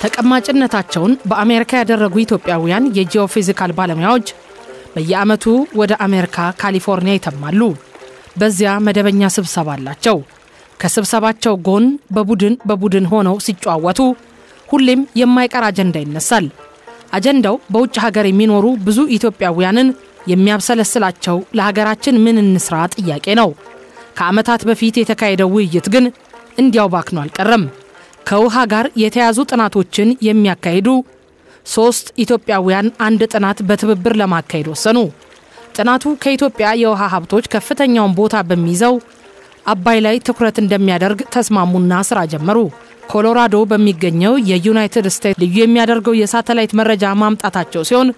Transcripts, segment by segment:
ተቀማጭነታቸውን በአሜሪካ ያደረጉ ኢትዮጵያውያን የጂኦፊዚካል ባለሙያዎች በየዓመቱ ወደ አሜሪካ ካሊፎርኒያ ይተማሉ። በዚያ መደበኛ ስብሰባ አላቸው። ከስብሰባቸው ጎን በቡድን ሆነው ሲጫወቱ ሁሌም የማይቀር አጀንዳ ይነሳል። አጀንዳው በውጭ ሀገር የሚኖሩ ብዙ ኢትዮጵያውያንን የሚያብሰለስላቸው ለሀገራችን ምን እንስራ ጥያቄ ነው። ከዓመታት በፊት የተካሄደው ውይይት ግን እንዲያው ባክኖ አልቀረም። ከውሃ ጋር የተያዙ ጥናቶችን የሚያካሂዱ 3 ኢትዮጵያውያን አንድ ጥናት በትብብር ለማካሄድ ወሰኑ። ጥናቱ ከኢትዮጵያ የውሃ ሀብቶች ከፍተኛውን ቦታ በሚይዘው አባይ ላይ ትኩረት እንደሚያደርግ ተስማሙና ስራ ጀመሩ። ኮሎራዶ በሚገኘው የዩናይትድ ስቴትስ ልዩ የሚያደርገው የሳተላይት መረጃ ማምጣታቸው ሲሆን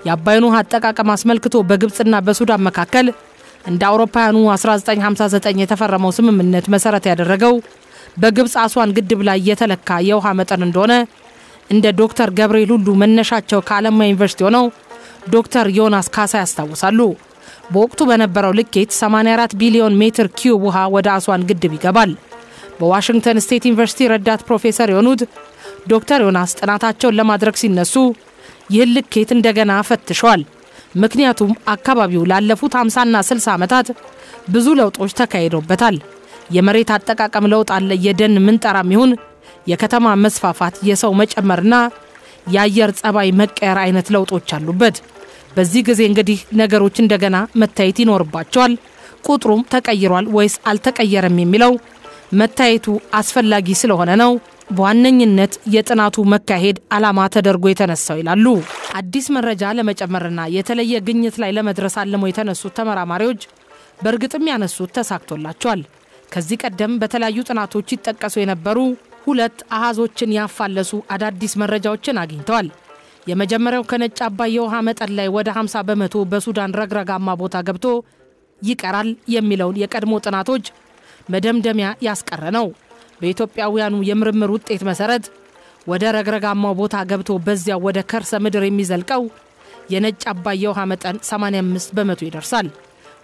የአባይን ውሃ አጠቃቀም አስመልክቶ በግብጽና በሱዳን መካከል እንደ አውሮፓውያኑ 1959 የተፈረመው ስምምነት መሰረት ያደረገው በግብጽ አስዋን ግድብ ላይ የተለካ የውሃ መጠን እንደሆነ እንደ ዶክተር ገብርኤል ሁሉ መነሻቸው ከዓለም ዩኒቨርሲቲ ሆነው ዶክተር ዮናስ ካሳ ያስታውሳሉ። በወቅቱ በነበረው ልኬት 84 ቢሊዮን ሜትር ኪዩብ ውሃ ወደ አስዋን ግድብ ይገባል። በዋሽንግተን ስቴት ዩኒቨርሲቲ ረዳት ፕሮፌሰር የሆኑት ዶክተር ዮናስ ጥናታቸውን ለማድረግ ሲነሱ ይህን ልኬት እንደገና ፈትሸዋል። ምክንያቱም አካባቢው ላለፉት 50 እና 60 ዓመታት ብዙ ለውጦች ተካሂደውበታል። የመሬት አጠቃቀም ለውጥ አለ፣ የደን ምንጠራም ይሁን የከተማ መስፋፋት፣ የሰው መጨመርና የአየር ጸባይ መቀየር አይነት ለውጦች አሉበት። በዚህ ጊዜ እንግዲህ ነገሮች እንደገና መታየት ይኖርባቸዋል። ቁጥሩም ተቀይሯል ወይስ አልተቀየረም የሚለው መታየቱ አስፈላጊ ስለሆነ ነው በዋነኝነት የጥናቱ መካሄድ ዓላማ ተደርጎ የተነሳው ይላሉ። አዲስ መረጃ ለመጨመርና የተለየ ግኝት ላይ ለመድረስ አልመው የተነሱት ተመራማሪዎች በእርግጥም ያነሱት ተሳክቶላቸዋል። ከዚህ ቀደም በተለያዩ ጥናቶች ይጠቀሱ የነበሩ 2 አሃዞችን ያፋለሱ አዳዲስ መረጃዎችን አግኝተዋል። የመጀመሪያው ከነጭ አባይ የውሃ መጠን ላይ ወደ 50% በሱዳን ረግረጋማ ቦታ ገብቶ ይቀራል የሚለውን የቀድሞ ጥናቶች መደምደሚያ ያስቀረ ነው። በኢትዮጵያውያኑ የምርምር ውጤት መሰረት ወደ ረግረጋማው ቦታ ገብቶ በዚያ ወደ ከርሰ ምድር የሚዘልቀው የነጭ አባይ የውሃ መጠን 85% ይደርሳል።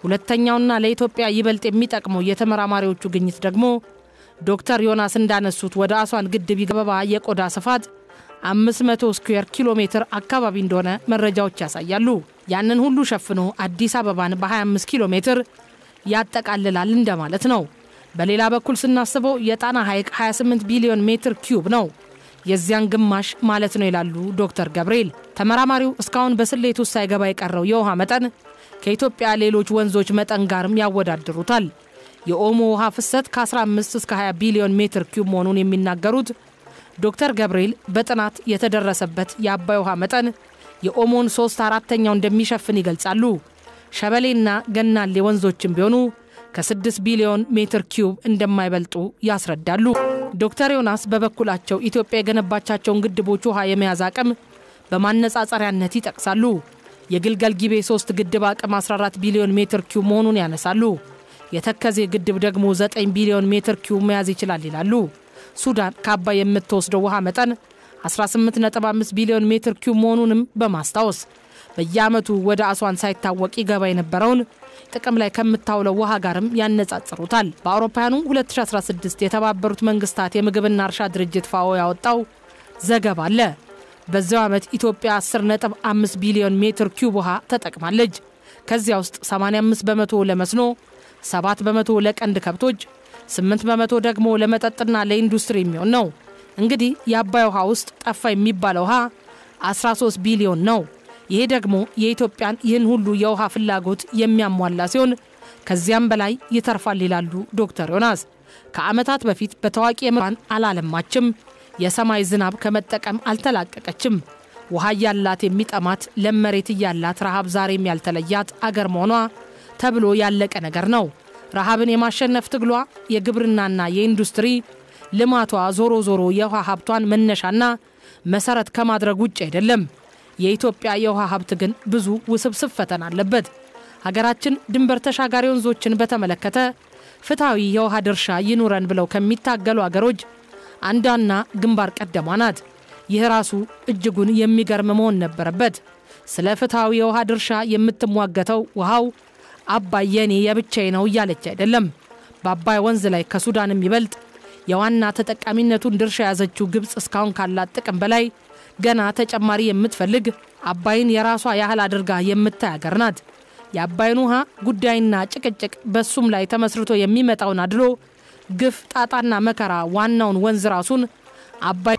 ሁለተኛውና ለኢትዮጵያ ይበልጥ የሚጠቅመው የተመራማሪዎቹ ግኝት ደግሞ ዶክተር ዮናስ እንዳነሱት ወደ አስዋን ግድብ ይገባ የቆዳ ስፋት 500 ስኩዌር ኪሎ ሜትር አካባቢ እንደሆነ መረጃዎች ያሳያሉ። ያንን ሁሉ ሸፍኖ አዲስ አበባን በ25 ኪሎ ሜትር ያጠቃልላል እንደማለት ነው። በሌላ በኩል ስናስበው የጣና ሐይቅ 28 ቢሊዮን ሜትር ኪዩብ ነው፣ የዚያን ግማሽ ማለት ነው ይላሉ ዶክተር ገብርኤል። ተመራማሪው እስካሁን በስሌት ውስጥ ሳይገባ የቀረው የውሃ መጠን ከኢትዮጵያ ሌሎች ወንዞች መጠን ጋርም ያወዳድሩታል። የኦሞ ውሃ ፍሰት ከ15 እስከ 20 ቢሊዮን ሜትር ኪዩብ መሆኑን የሚናገሩት ዶክተር ገብርኤል በጥናት የተደረሰበት የአባይ ውሃ መጠን የኦሞን 3/4 እንደሚሸፍን ይገልጻሉ። ሸበሌና ገናሌ ወንዞችም ቢሆኑ ከ6 ቢሊዮን ሜትር ኪዩብ እንደማይበልጡ ያስረዳሉ። ዶክተር ዮናስ በበኩላቸው ኢትዮጵያ የገነባቻቸውን ግድቦች ውሃ የመያዝ አቅም በማነጻጸሪያነት ይጠቅሳሉ። የግልገል ጊቤ 3 ግድብ አቅም 14 ቢሊዮን ሜትር ኪዩብ መሆኑን ያነሳሉ። የተከዜ ግድብ ደግሞ 9 ቢሊዮን ሜትር ኪዩብ መያዝ ይችላል ይላሉ። ሱዳን ከአባይ የምትወስደው ውሃ መጠን 18.5 ቢሊዮን ሜትር ኪዩብ መሆኑንም በማስታወስ በየዓመቱ ወደ አስዋን ሳይታወቅ ይገባ የነበረውን ጥቅም ላይ ከምታውለው ውሃ ጋርም ያነጻጽሩታል። በአውሮፓውያኑ 2016 የተባበሩት መንግስታት የምግብና እርሻ ድርጅት ፋኦ ያወጣው ዘገባ አለ። በዚያው ዓመት ኢትዮጵያ 10.5 ቢሊዮን ሜትር ኪዩብ ውሃ ተጠቅማለች። ከዚያ ውስጥ 85% ለመስኖ፣ 7% ለቀንድ ከብቶች፣ 8% ደግሞ ለመጠጥና ለኢንዱስትሪ የሚሆን ነው። እንግዲህ የአባይ ውሃ ውስጥ ጠፋ የሚባለው ውሃ 13 ቢሊዮን ነው። ይሄ ደግሞ የኢትዮጵያን ይህን ሁሉ የውሃ ፍላጎት የሚያሟላ ሲሆን ከዚያም በላይ ይተርፋል ይላሉ ዶክተር ዮናስ። ከዓመታት በፊት በታዋቂ የምራን አላለማችም፣ የሰማይ ዝናብ ከመጠቀም አልተላቀቀችም። ውሃ ያላት የሚጠማት ለመሬት ያላት ረሃብ ዛሬም ያልተለያት አገር መሆኗ ተብሎ ያለቀ ነገር ነው። ረሃብን የማሸነፍ ትግሏ የግብርናና የኢንዱስትሪ ልማቷ ዞሮ ዞሮ የውሃ ሀብቷን መነሻና መሰረት ከማድረግ ውጭ አይደለም። የኢትዮጵያ የውሃ ሀብት ግን ብዙ ውስብስብ ፈተና አለበት። ሀገራችን ድንበር ተሻጋሪ ወንዞችን በተመለከተ ፍትሃዊ የውሃ ድርሻ ይኑረን ብለው ከሚታገሉ አገሮች አንዷና ግንባር ቀደሟ ናት። ይህ ራሱ እጅጉን የሚገርም መሆን ነበረበት። ስለ ፍትሃዊ የውሃ ድርሻ የምትሟገተው ውሃው አባይ የኔ የብቻዬ ነው እያለች አይደለም። በአባይ ወንዝ ላይ ከሱዳንም ይበልጥ የዋና ተጠቃሚነቱን ድርሻ ያዘችው ግብጽ እስካሁን ካላት ጥቅም በላይ ገና ተጨማሪ የምትፈልግ አባይን የራሷ ያህል አድርጋ የምታይ ሀገር ናት። የአባይን ውሃ ጉዳይና ጭቅጭቅ በሱም ላይ ተመስርቶ የሚመጣውን አድሎ ግፍ ጣጣና መከራ ዋናውን ወንዝ ራሱን አባይ